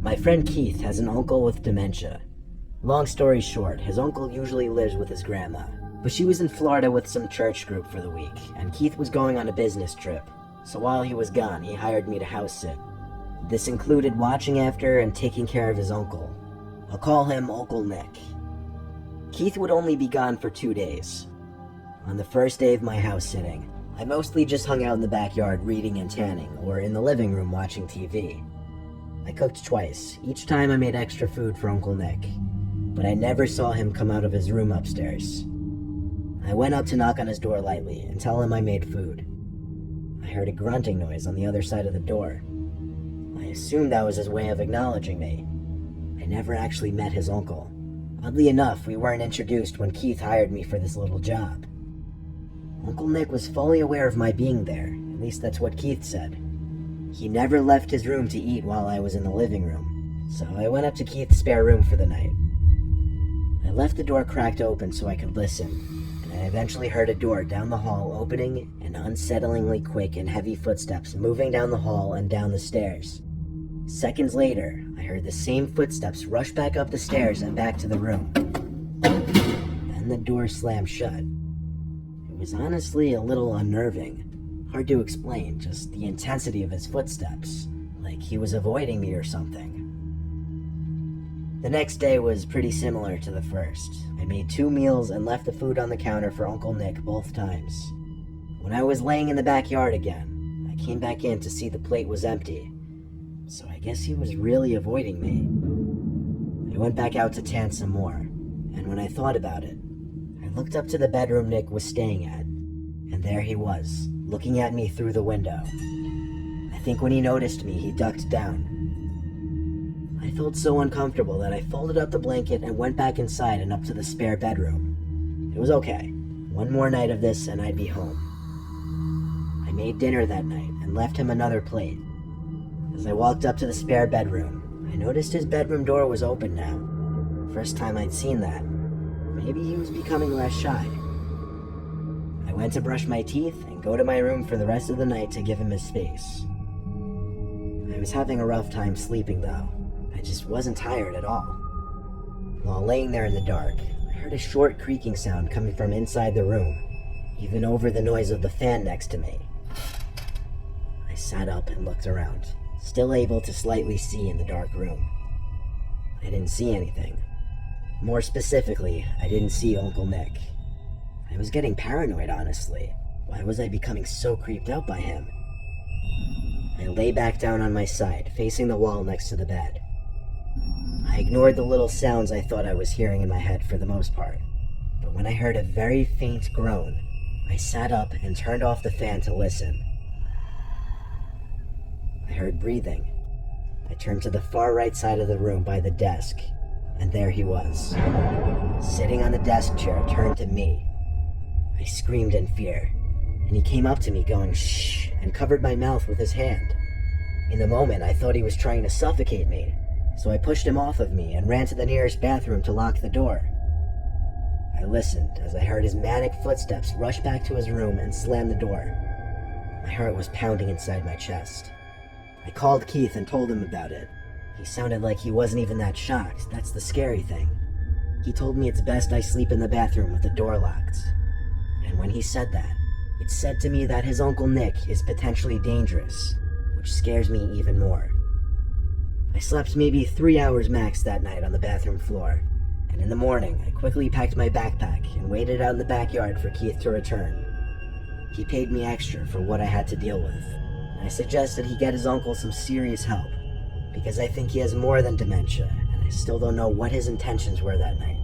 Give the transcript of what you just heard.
My friend Keith has an uncle with dementia. Long story short, his uncle usually lives with his grandma, but she was in Florida with some church group for the week, and Keith was going on a business trip, so while he was gone, he hired me to house sit. This included watching after and taking care of his uncle. I'll call him Uncle Nick. Keith would only be gone for 2 days. On the first day of my house sitting, I mostly just hung out in the backyard reading and tanning, or in the living room watching TV. I cooked twice. Each time I made extra food for Uncle Nick, but I never saw him come out of his room upstairs. I went up to knock on his door lightly and tell him I made food. I heard a grunting noise on the other side of the door. I assumed that was his way of acknowledging me. I never actually met his uncle. Oddly enough, we weren't introduced when Keith hired me for this little job. Uncle Nick was fully aware of my being there, at least that's what Keith said. He never left his room to eat while I was in the living room, so I went up to Keith's spare room for the night. I left the door cracked open so I could listen, and I eventually heard a door down the hall opening and unsettlingly quick and heavy footsteps moving down the hall and down the stairs. Seconds later, I heard the same footsteps rush back up the stairs and back to the room. Then the door slammed shut. It was honestly a little unnerving. Hard to explain, just the intensity of his footsteps, like he was avoiding me or something. The next day was pretty similar to the first. I made 2 meals and left the food on the counter for Uncle Nick both times. When I was laying in the backyard again, I came back in to see the plate was empty, so I guess he was really avoiding me. I went back out to tan some more, and when I thought about it, I looked up to the bedroom Nick was staying at, and there he was, looking at me through the window. I think when he noticed me, he ducked down. I felt so uncomfortable that I folded up the blanket and went back inside and up to the spare bedroom. It was okay. One more night of this and I'd be home. I made dinner that night and left him another plate. As I walked up to the spare bedroom, I noticed his bedroom door was open now. First time I'd seen that. Maybe he was becoming less shy. I went to brush my teeth and go to my room for the rest of the night to give him his space. I was having a rough time sleeping though. I just wasn't tired at all. While laying there in the dark, I heard a short creaking sound coming from inside the room, even over the noise of the fan next to me. I sat up and looked around, still able to slightly see in the dark room. I didn't see anything. More specifically, I didn't see Uncle Nick. I was getting paranoid, honestly. Why was I becoming so creeped out by him? I lay back down on my side, facing the wall next to the bed. I ignored the little sounds I thought I was hearing in my head for the most part, but when I heard a very faint groan, I sat up and turned off the fan to listen. I heard breathing. I turned to the far right side of the room by the desk, and there he was, sitting on the desk chair turned to me. I screamed in fear, and he came up to me going shh and covered my mouth with his hand. In the moment, I thought he was trying to suffocate me, so I pushed him off of me and ran to the nearest bathroom to lock the door. I listened as I heard his manic footsteps rush back to his room and slam the door. My heart was pounding inside my chest. I called Keith and told him about it. He sounded like he wasn't even that shocked. That's the scary thing. He told me it's best I sleep in the bathroom with the door locked. And when he said that, it said to me that his Uncle Nick is potentially dangerous, which scares me even more. I slept maybe 3 hours max that night on the bathroom floor, and in the morning I quickly packed my backpack and waited out in the backyard for Keith to return. He paid me extra for what I had to deal with, and I suggested he get his uncle some serious help, because I think he has more than dementia, and I still don't know what his intentions were that night.